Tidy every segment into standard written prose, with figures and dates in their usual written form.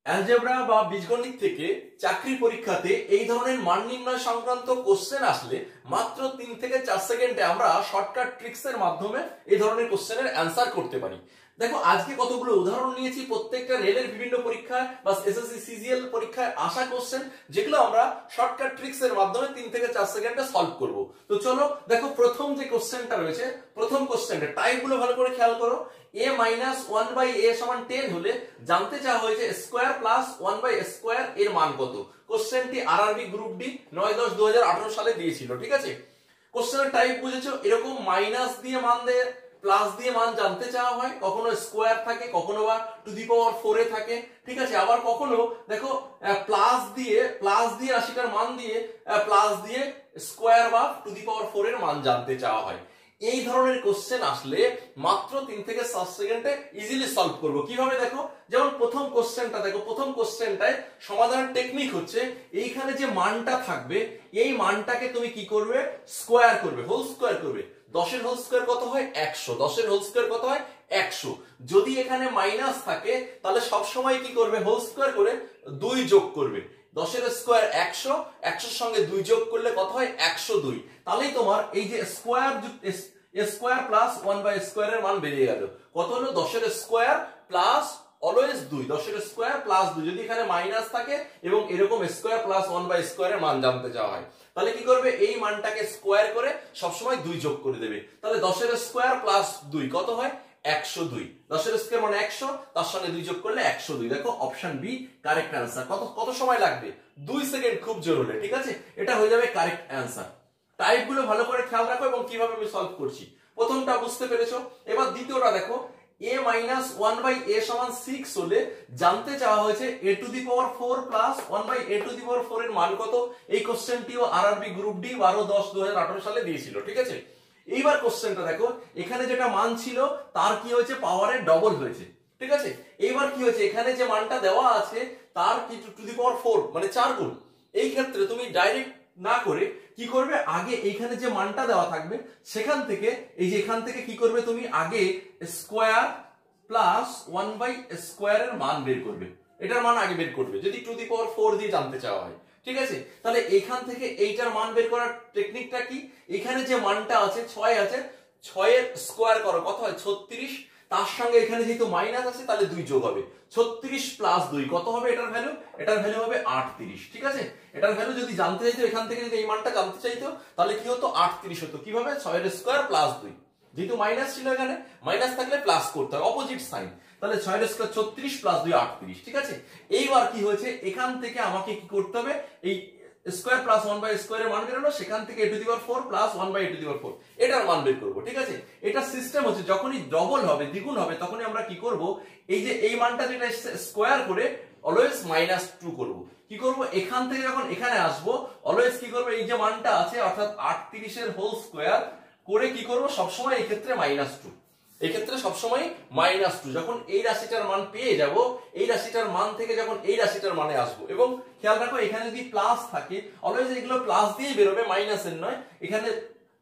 Algebra বা বীজগণিত থেকে চাকরি পরীক্ষাতে এই ধরনের মান নির্ণয় সংক্রান্ত কোশ্চেন আসলে মাত্র 3 থেকে 4 সেকেন্ডে আমরা শর্টকাট ট্রিক্স এর মাধ্যমে এই ধরনের কোশ্চেনের অ্যান্সার করতে পারি। দেখো আজকে কতগুলো উদাহরণ নিয়েছি প্রত্যেকটা রেলের বিভিন্ন পরীক্ষায় বা এসএসসি সিজিএল পরীক্ষায় আসা কোশ্চেন, যেগুলো আমরা শর্টকাট ট্রিক্স এর মাধ্যমে 3 থেকে 4 সেকেন্ডে সলভ করব। তো চলো দেখো প্রথম যে কোশ্চেনটা রয়েছে, প্রথম কোশ্চেনটা টাইপগুলো ভালো করে খেয়াল করো। a minus 1 by a সমান 10 হলে জানতে চাওয়া হয়েছে স্কয়ার প্লাস 1 by স্কয়ার এর মান কত। কোশ্চেনটি আরআরবি গ্রুপ ডি 9/10/2018 সালে দিয়েছিল, ঠিক আছে। কোশ্চেনের টাইপ বুঝেছো, এরকম মাইনাস দিয়ে মান দেয়, প্লাস দিয়ে মান জানতে চাওয়া হয়, কখনো স্কয়ার থাকে, কখনো বা টু দি পাওয়ার 4 এ থাকে, ঠিক আছে। আবার কখনো দেখো প্লাস দিয়ে রাশিটার মান দিয়ে প্লাস দিয়ে স্কয়ার বা টু দি পাওয়ার 4 এর মান জানতে চাওয়া হয়। এই ধরনের কোশ্চেন আসলে মাত্র 3 থেকে 7 সেকেন্ডে ইজিলি সলভ করব। কিভাবে দেখো, যেমন প্রথম কোশ্চেনটা দেখো, প্রথম কোশ্চেনটায় সমাধানের টেকনিক হচ্ছে এইখানে যে মানটা থাকবে এই মানটাকে তুমি কি করবে, স্কয়ার করবে, হোল স্কয়ার করবে। 10 এর হোল স্কয়ার কত হয় 100, 10 এর হোল স্কয়ার কত হয় 100। যদি এখানে মাইনাস থাকে তাহলে সব সময় কি করবে, হোল স্কয়ার করে 2 যোগ করবে। 10 এর স্কয়ার 100, 100 এর সঙ্গে 2 যোগ করলে কত হয় 102। তাহলেই তোমার এই যে স্কয়ার প্লাস 1 বাই স্কয়ার এর মান বেরিয়ে গেল। কত হলো, 10 এর স্কয়ার প্লাস অলওয়েজ 2, 10 এর স্কয়ার প্লাস 2। যদি এখানে মাইনাস থাকে এবং এরকম স্কয়ার প্লাস 1 বাই স্কয়ার এর মান জানতে চাওয়া হয়, তাহলে কি করবে, এই মানটাকে স্কয়ার করে সবসময় 2 যোগ করে দেবে। তাহলে 10 এর স্কয়ার প্লাস 2 কত হয় 102। 10 এর স্কয়ার মানে 100, তার সঙ্গে 2 যোগ করলে 102। দেখো অপশন বি কারেক্ট অ্যান্সার। কত সময় লাগবে, 2 সেকেন্ড খুব জোর হলে, ঠিক আছে। এটা হয়ে যাবে কারেক্ট অ্যান্সার। টাইপগুলো ভালো করে খেয়াল রাখো এবং কিভাবে আমি সলভ করছি। প্রথমটা বুঝতে পেরেছো। এবার দ্বিতীয়টা দেখো, a minus 1 by a সমান 6 হলে জানতে চাওয়া হয়েছে a to the power 4 plus 1 by a to the power 4 এর মান কত। এই কোশ্চেনটিও আরআরবি গ্রুপ ডি 12/10/2018 সালে দিয়েছিল, ঠিক আছে। এইবার কোশ্চেনটা দেখো, এখানে যেটা মান ছিল তার কি হয়েছে, পাওয়ারের ডবল হয়েছে, ঠিক আছে। এইবার কি হয়েছে, এখানে যে মানটা দেওয়া আছে তার কি টু দি পাওয়ার 4 মানে 4 গুণ। এই ক্ষেত্রে তুমি ডাইরেক্ট না করে কি করবে, আগে এইখানে যে মানটা দেওয়া থাকবে সেখান থেকে এই যে এখান থেকে কি করবে, তুমি আগে স্কয়ার প্লাস 1 বাই স্কয়ার এর মান বের করবে। এটার মান আগে বের করবে যদি টু দি পাওয়ার 4 দিয়ে জানতে চাওয়া হয়, ঠিক আছে। তাহলে এখান থেকে এইটার মান বের করার টেকনিকটা কি, এখানে যে মানটা আছে 6 আছে, 6 এর স্কয়ার করো কত হয় 36। তার সঙ্গে এখানে যেহেতু মাইনাস আছে তাহলে 2 যোগ হবে। 36 প্লাস 2 কত হবে, এটার ভ্যালু হবে 38, ঠিক আছে। এটার ভ্যালু যদি জানতে চাইতো, এখান থেকে যদি এই মানটা জানতে চাইতো তাহলে কি হতো, 38 হতো। কিভাবে, 6 এর স্কয়ার প্লাস 2, যেহেতু মাইনাস ছিল এখানে, মাইনাস থাকলে প্লাস করতে হয়, অপোজিট সাইন। তাহলে 6 এর স্কয়ার 36 প্লাস 2 38, ঠিক আছে। এইবার কি হয়েছে, এখান থেকে আমাকে কি করতে হবে, এই স্কয়ার প্লাস 1 বাই স্কয়ার এর মান বের হলো, সেখান থেকে a to the power 4 plus 1 by a to the power 4 এটার মান বের করব, ঠিক আছে। এটা সিস্টেম হচ্ছে যখনই ডবল হবে, দ্বিগুণ হবে, তখনই আমরা কি করব, এই যে এই মানটা যেটা স্কয়ার করে অলওয়েজ -2 করব। কি করব, এখান থেকে যখন এখানে আসব অলওয়েজ কি করব, এই যে মানটা আছে অর্থাৎ 38 এর হোল স্কয়ার করে কি করব, সব সময় এই ক্ষেত্রে -2, এই ক্ষেত্রে সবসময় -2। যখন এই রাশিটার মান পেয়ে যাব, এই রাশিটার মান থেকে যখন এই রাশিটার মানে আসবো, এবং খেয়াল রাখো এখানে যদি প্লাস থাকে অলওয়েজ এগুলো প্লাস দিয়েই বেরোবে, মাইনাসের নয়। এখানে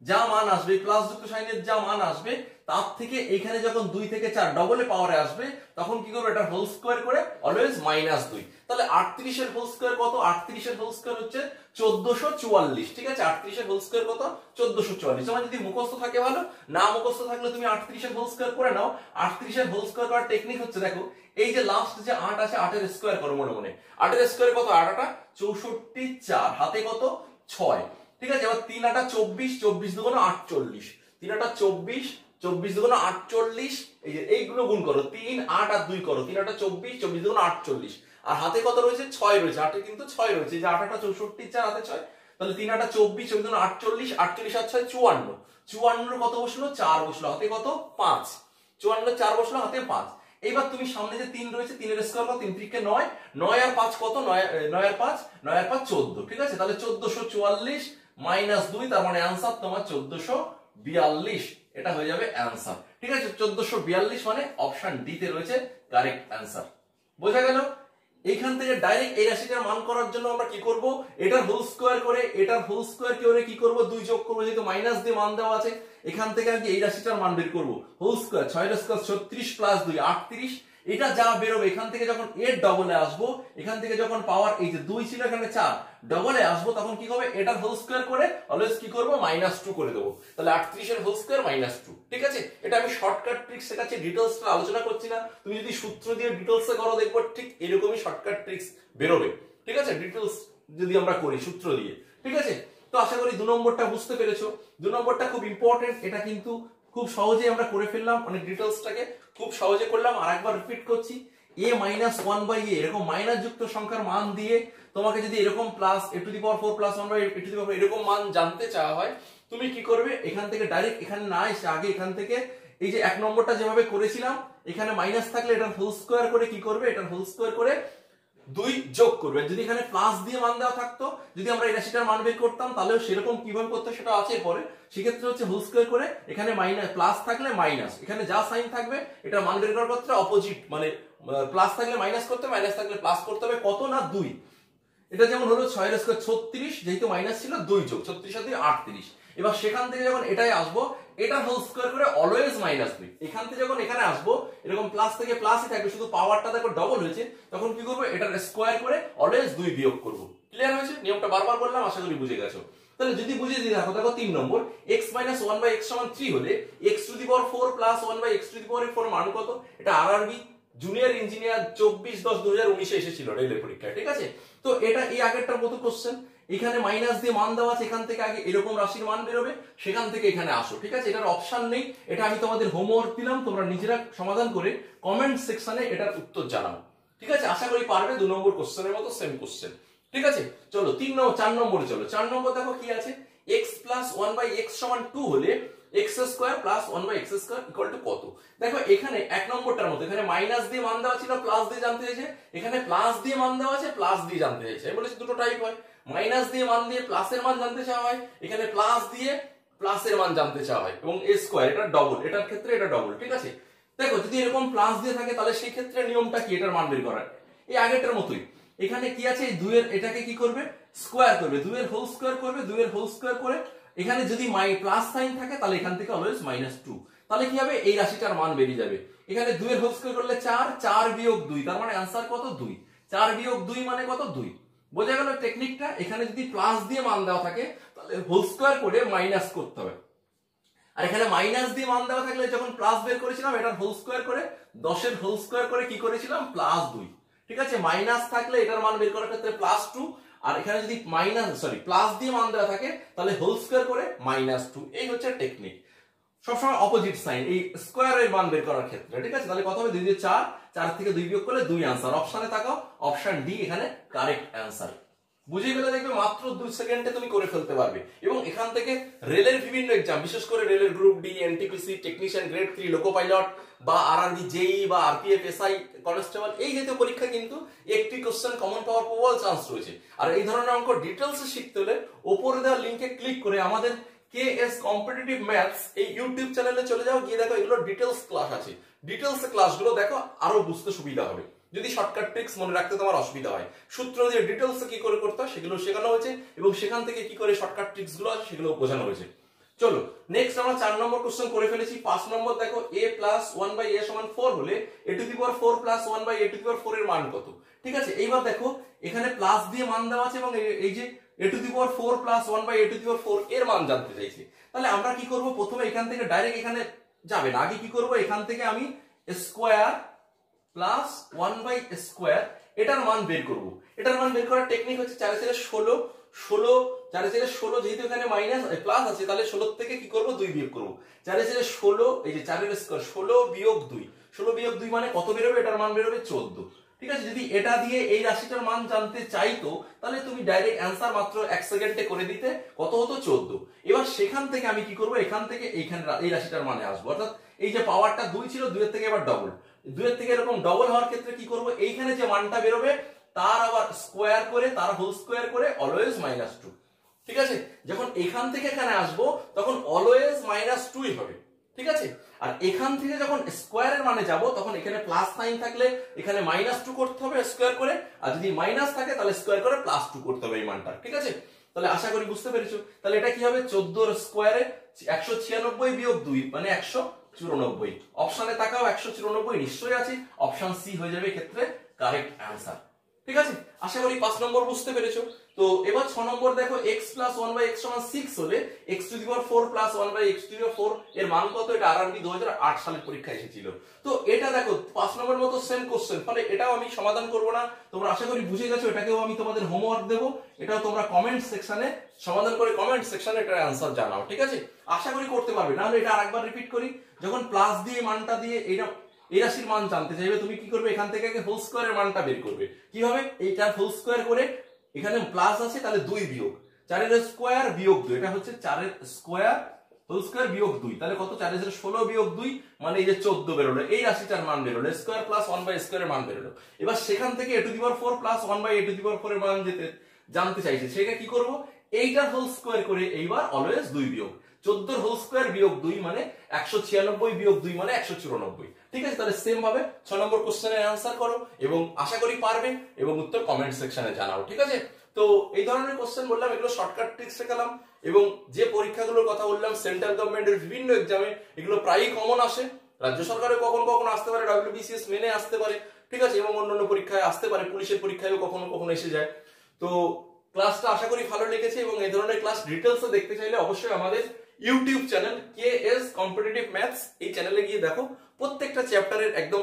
যা মান আসবে, প্লাস যুক্ত সাইনের যা মান আসবে তার থেকে এখানে যখন 2 থেকে 4 ডবলে পাওয়ারে আসবে তখন কি করবে, এটা হোল স্কয়ার করে অলওয়েজ -2। তাহলে 38 এর হোল স্কয়ার কত, 38 এর হোল স্কয়ার হচ্ছে 1444, ঠিক আছে। 38 এর হোল স্কয়ার কত, 1444। তোমার যদি মুখস্থ থাকে ভালো, না মুখস্থ থাকলে তুমি 38 এর হোল স্কয়ার করে নাও। 38 এর হোল স্কয়ার করার টেকনিক হচ্ছে, দেখো এই যে লাস্ট যে 8 আছে, 8 এর স্কয়ার করো মনে মনে। 8 এর স্কয়ার কত, 8 8 64, 4 হাতে কত 6, ঠিক আছে। এবার 3 8 24, 24 2 48, 3 8 24, 24 2 48, এই যে এইগুলো গুণ করো, 3 8 আর 2 করো, 3 8 24, 24 2 48, আর হাতে কত রয়েছে 6 রয়েছে, হাতে কিন্তু 6 রয়েছে, যে 8 8 64, 4 হাতে 6, তাহলে 3 8 24, 24 2 48, 48 আর 6 54, 54 কত বসলো, 4 বসলো, হাতে কত 5, 54 4 বসলো, হাতে 5। এইবার তুমি সামনে যে 3 রয়েছে, 3 এর স্কয়ার কত, 3 3 কে 9, 9 আর 5 কত, 9 আর 5 14, ঠিক আছে। তাহলে 1444 -2, তার মানে आंसर তোমার 1442, এটা হয়ে যাবে आंसर, ঠিক আছে। 1442 মানে অপশন ডি তে রয়েছে কারেক্ট आंसर। বোঝা গেল। এইখান থেকে ডাইরেক্ট এই রাশিটার মান করার জন্য আমরা কি করব, এটার হোল স্কয়ার করে এটার হোল স্কয়ার করে কি করব, 2 যোগ করব, যেহেতু মাইনাস দিয়ে মান দেওয়া আছে। এখান থেকে আমি এই রাশিটার মান বের করব, হোল স্কয়ার 6 এর স্কয়ার 36 প্লাস 2 38, এটা যা বেরোবে এখান থেকে যখন এর ডবলে আসবো, এখান থেকে যখন পাওয়ার এই যে 2 ছিল এখানে 4 ডবলে আসবো, তখন কি হবে এটার হোল স্কয়ার করে অলওয়েজ কি করব -2 করে দেবো, তাহলে 38 এর হোল স্কয়ার -2। ঠিক আছে, এটা আমি শর্টকাট ট্রিক্স শেখাচ্ছি, ডিটেইলসটা আলোচনা করছি না। তুমি যদি সূত্র দিয়ে ডিটেইলসে করো দেখবো ঠিক এরকমই শর্টকাট ট্রিক্স বেরোবে। ঠিক আছে, ডিটেইলস যদি আমরা করি সূত্র দিয়ে। ঠিক আছে, তো আশা করি 2 নম্বরটা বুঝতে পেরেছো। 2 নম্বরটা খুব ইম্পর্টেন্ট, এটা কিন্তু খুব সহজেই আমরা করে ফেললাম, অনেক ডিটেইলসটাকে খুব সহজে করলাম। আরেকবার রিপিট করছি, a - 1/a এরকম মাইনাস যুক্ত সংখ্যার মান দিয়ে তোমাকে যদি এরকম plus a to the power 4 plus 1 by a to the power এরকম মান জানতে চাওয়া হয়, তুমি কি করবে এখান থেকে ডাইরেক্ট এখানে না এসে আগে এখান থেকে এই যে 1 নম্বরটা যেভাবে করেছিলাম, এখানে মাইনাস থাকলে এটার হোল স্কয়ার করে কি করবে, এটার হোল স্কয়ার করে 2 যোগ করবে। যদি এখানে প্লাস দিয়ে মান দেওয়া থাকতো, যদি আমরা এই রাশিটার মান বের করতাম, তাহলেও সেরকম কিভাবে করতে সেটা আছে পরে। সেক্ষেত্রে হচ্ছে হোল স্কয়ার করে এখানে মাইনাস প্লাস থাকলে মাইনাস, এখানে যা সাইন থাকবে এটা মান বের করার ক্ষেত্রে অপোজিট, মানে প্লাস থাকলে মাইনাস করতে হবে, মাইনাস থাকলে প্লাস করতে হবে। কত না 2। এটা যেমন হলো 6 এর স্কয়ার 36, যেহেতু মাইনাস ছিল 2 যোগ 36 আর 2 38। এবার সেখান থেকে যখন এটাই আসবো, এটা হোল স্কয়ার করে অলওয়েজ -2। এখান থেকে যখন এখানে আসবো এরকম প্লাস থেকে প্লাসই থাকবে, শুধু পাওয়ারটা দেখো ডবল হয়েছে, তখন কি করবো এটার স্কয়ার করে অলওয়েজ 2 বিয়োগ করব। ক্লিয়ার হয়েছে? নিয়মটা বারবার বললাম, আশা করি বুঝে গেছো। তাহলে যদি বুঝে দিয়ে দেখো, দেখো 3 নম্বর x - 1/x = 3 হলে x to the power 4 plus 1/x to the power 4 মান কত? এটা আরআরবি জুনিয়র ইঞ্জিনিয়ার 24/10/2019 এসেছিল রেলের পরীক্ষায়। ঠিক আছে, তো এটা এই আগেরটার মতো কোশ্চেন, এখানে মাইনাস দিয়ে মান দেওয়া আছে, এখান থেকে আগে এরকম রাশির মান বেরোবে, সেখান থেকে এখানে আসো। ঠিক আছে, এটার অপশন নেই, এটা আমি তোমাদের হোমওয়ার্ক দিলাম, তোমরা নিজেরা সমাধান করে কমেন্ট সেকশনে এটার উত্তর জানাও। ঠিক আছে, আশা করি পারবে। 2 নম্বর কোশ্চেনের মতো সেম কোশ্চেন। ঠিক আছে, চলো 4 নম্বরে চলো। 4 নম্বর দেখো কি আছে, x + 1/x = 2 হলে x² + 1/x² = কত? দেখো এখানে 1 নম্বরটার মতো, এখানে মাইনাস দিয়ে মান দেওয়া ছিল, প্লাস দিয়ে জানতে চাইছে, এখানে প্লাস দিয়ে মান দেওয়া আছে, প্লাস দিয়ে জানতে চাইছে। আমি বলেছি দুটো টাইপ হয়, মাইনাস দিয়ে মান দিয়ে প্লাসের মান জানতে চাওয়া হয়, এখানে প্লাস দিয়ে প্লাসের মান জানতে চাওয়া হয়, এবং a স্কয়ার এটা ডবল, এটার ক্ষেত্রে এটা ডবল। ঠিক আছে, দেখো যদি এরকম প্লাস দিয়ে থাকে তাহলে সেই ক্ষেত্রে নিয়মটা কি, এটার মান বের করার এই আগেরটার মতোই। এখানে কি আছে, এই 2 এর এটাকে কি করবে, স্কয়ার করবে, 2 এর হোল স্কয়ার করবে, 2 এর হোল স্কয়ার করে এখানে যদি প্লাস সাইন থাকে তাহলে এখান থেকে অলওয়েজ -2, তাহলে কি হবে এই রাশিটার মান বেরিয়ে যাবে। এখানে 2 এর হোল স্কয়ার করলে 4, 4 বিয়োগ 2, তার মানে आंसर কত 2, 4 বিয়োগ 2 মানে কত 2। বোঝা গেল টেকনিকটা? এখানে যদি প্লাস দিয়ে মান দেওয়া থাকে তাহলে হোল স্কয়ার করে মাইনাস করতে হবে, আর এখানে মাইনাস দিয়ে মান দেওয়া থাকলে যখন প্লাস বের করেছিলাম এটার হোল স্কয়ার করে 10 এর হোল স্কয়ার করে কি করেছিলাম +2। ঠিক আছে, মাইনাস থাকলে এটার মান বের করার ক্ষেত্রে +2, আর এখানে যদি প্লাস দিয়ে মান দেওয়া থাকে তাহলে হোল স্কয়ার করে -2। এই হচ্ছে টেকনিক, সবসময় অপোজিট সাইন এই স্কয়ারের মান বের করার ক্ষেত্রে। ঠিক আছে, তাহলে কত হবে 2 × 4, 4 থেকে 2 বিয়োগ করলে 2 आंसर। অপশনে তাকাও, অপশন ডি এখানে কারেক্ট आंसर। বুঝে গেলে দেখবে মাত্র 2 সেকেন্ডে তুমি করে ফেলতে পারবে। এবং এখান থেকে রেলের বিভিন্ন एग्जाम, বিশেষ করে রেলের group D, NTPC, technician grade 3, loco pilot বা আরআরবি, জেই বা আরপিএফ, এসআই, কনস্টেবল, এই জাতীয় পরীক্ষা কিন্তু একটি কোশ্চেন কমন পাওয়ার প্রবল চান্স রয়েছে। আর এই ধরনের অঙ্ক ডিটেইলসে শিখতে হলে উপরে দেওয়া লিংকে ক্লিক করে আমাদের কেএস কম্পিটিটিভ ম্যাথস এই ইউটিউব চ্যানেলে চলে যাও, গিয়ে দেখো এগুলো ডিটেইলস ক্লাস আছে, ডিটেইলসে ক্লাসগুলো দেখো, আরো বুঝতে সুবিধা হবে। যদি শর্টকাট ট্রিক্স মনে রাখতে তোমার অসুবিধা হয়, সূত্র দিয়ে ডিটেইলসে কি করে করতে হয় সেগুলো শেখানো হয়েছে, এবং সেখান থেকে কি করে শর্টকাট ট্রিক্স গুলো আছে সেগুলো বোঝানো হয়েছে। চলো নেক্সট আমরা 4 নম্বর কোশ্চেন করে ফেলেছি। 5 নম্বর দেখো, a + 1/a = 4 হলে a to the power 4 + 1/a to the power 4 এর মান কত? ঠিক আছে, এইবার দেখো এখানে প্লাস দিয়ে মান দেওয়া আছে, এবং এই যে a to the power 4 + 1/a to the power 4 এর মান জানতে চাইছি। তাহলে আমরা কি করব, প্রথমে এখান থেকে ডাইরেক্ট এখানে যাবে না, আগে কি করব এখান থেকে আমি স্কয়ার প্লাস 1/স্কয়ার এটার মান বের করব। এটার মান বের করার টেকনিক হচ্ছে 4 × 16, 4 × 16, যেহেতু এখানে মাইনাস প্লাস আছে তাহলে 16 থেকে কি করব 2 বিয়োগ করব। 4 × 16, এই যে 4 এর স্কয়ার 16 বিয়োগ 2, 16 বিয়োগ 2 মানে কত বেরোবে, এটার মান বেরোবে 14। ঠিক আছে, যদি এটা দিয়ে এই রাশিটার মান জানতে চাইতো তাহলে তুমি ডাইরেক্ট आंसर মাত্র 1 সেকেন্ডে করে দিতে, কত হতো 14। এবার সেখান থেকে আমি কি করব, এখান থেকে এইখানে এই রাশিটার মানে আসবো, অর্থাৎ এই যে পাওয়ারটা 2 ছিল 2 এর থেকে এবার ডবল, 2 এর থেকে এরকম ডবল হওয়ার ক্ষেত্রে কি করব, এইখানে যে মানটা বেরোবে তার আবার স্কয়ার করে, তার হোল স্কয়ার করে অলওয়েজ -2। ঠিক আছে, যখন এখান থেকে এখানে আসবো তখন অলওয়েজ -2ই হবে। ঠিক আছে, আর এখান থেকে যখন স্কয়ারের মানে যাব তখন এখানে প্লাস সাইন থাকলে এখানে -2 করতে হবে স্কয়ার করে, আর যদি মাইনাস থাকে তাহলে স্কয়ার করে +2 করতে হবে এই মানটা। ঠিক আছে, তাহলে আশা করি বুঝতে পেরেছো। তাহলে এটা কি হবে, 14 এর স্কয়ারে 196 বিয়োগ 2 মানে 194। অপশনে তাকাও, 194 নিশ্চয়ই আছে, অপশন সি হয়ে যাবে ক্ষেত্রে কারেক্ট অ্যান্সার। ঠিক আছে, আশা করি 5 নম্বর বুঝতে পেরেছো। তো এবার 6 নম্বর দেখো, x + 1/x = 6 হলে x⁴ + 1/x⁴ এর মান কত? এটা আরআরবি 2008 সালের পরীক্ষায় এসেছিল। তো এটা দেখো 5 নম্বর মতো সেম কোশ্চেন, ফলে এটাও আমি সমাধান করব না, তোমরা আশা করি বুঝে গেছো। এটাকেও আমি তোমাদের হোমওয়ার্ক দেব, এটাও তোমরা কমেন্ট সেকশনে সমাধান করে কমেন্ট সেকশনে এটার অ্যানসার জানাও। ঠিক আছে, আশা করি করতে পারবে। না হলে এটা আরেকবার রিপিট করি, যখন প্লাস দিয়ে মানটা দিয়ে এই রাশির মান জানতে চাইবে, তুমি কি করবে? এখান থেকে আগে হোল স্কয়ারের মানটা বের করবে। কিভাবে? এইটা হোল স্কয়ার করে, এখানে প্লাস আছে তাহলে 2 বিয়োগ 4 এর স্কয়ার বিয়োগ 2, এটা হচ্ছে 4 এর স্কয়ার হোল স্কয়ার বিয়োগ 2, তাহলে কত? 4 এর 16 বিয়োগ 2 মানে এই যে 14 বেরোলো, এই রাশিটার মান বেরোলো, স্কয়ার প্লাস 1/স্কয়ার এর মান বেরোলো। এবার সেখান থেকে a⁴ প্লাস 1/a⁴ এর মান জানতে চাইছে, সেটা কি করব? এইটার হোল স্কয়ার করে এইবার অলওয়েজ 2 বিয়োগ 14 এর হোল স্কয়ার বিয়োগ 2 মানে 196 বিয়োগ 2 মানে 194। ঠিক আছে, তাহলে সেম ভাবে 6 নম্বর কোশ্চেনের অ্যানসার করো এবং আশা করি পারবে এবং উত্তর কমেন্ট সেকশনে জানাও। ঠিক আছে, তো এই ধরনের কোশ্চেন বললাম, এগুলো শর্টকাট ট্রিক্স শেখালাম এবং যে পরীক্ষাগুলোর কথা বললাম সেন্ট্রাল গভর্নমেন্টের বিভিন্ন এক্সামে এগুলো প্রায়ই কমন আসে, রাজ্য সরকারের কখনো কখনো আসতে পারে, WBCS মেনে আসতে পারে। ঠিক আছে, এবং অন্যান্য পরীক্ষায় আসতে পারে, পুলিশের পরীক্ষায়ও কখনো কখনো এসে যায়। তো ক্লাসটা আশা করি ভালো লেগেছে এবং এই ধরনের ক্লাস ডিটেইলসে দেখতে চাইলে অবশ্যই আমাদের YouTube channel KS competitive maths, এই চ্যানেলে গিয়ে দেখো। প্রত্যেকটা চ্যাপ্টারের একদম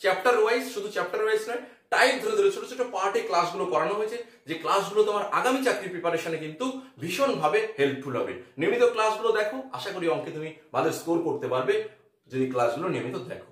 চ্যাপ্টার ওয়াইজ, শুধু চ্যাপ্টার ওয়াইজ নয়, টাইপ ধরে ধরে ছোট ছোট পার্টে ক্লাসগুলো করানো হয়েছে, যে ক্লাসগুলো তোমার আগামী চাকরি প্রিপারেশনে কিন্তু ভীষণভাবে হেল্পফুল হবে। নিয়মিত ক্লাসগুলো দেখো, আশা করি অঙ্কে তুমি ভালো স্কোর করতে পারবে যদি ক্লাসগুলো নিয়মিত দেখো।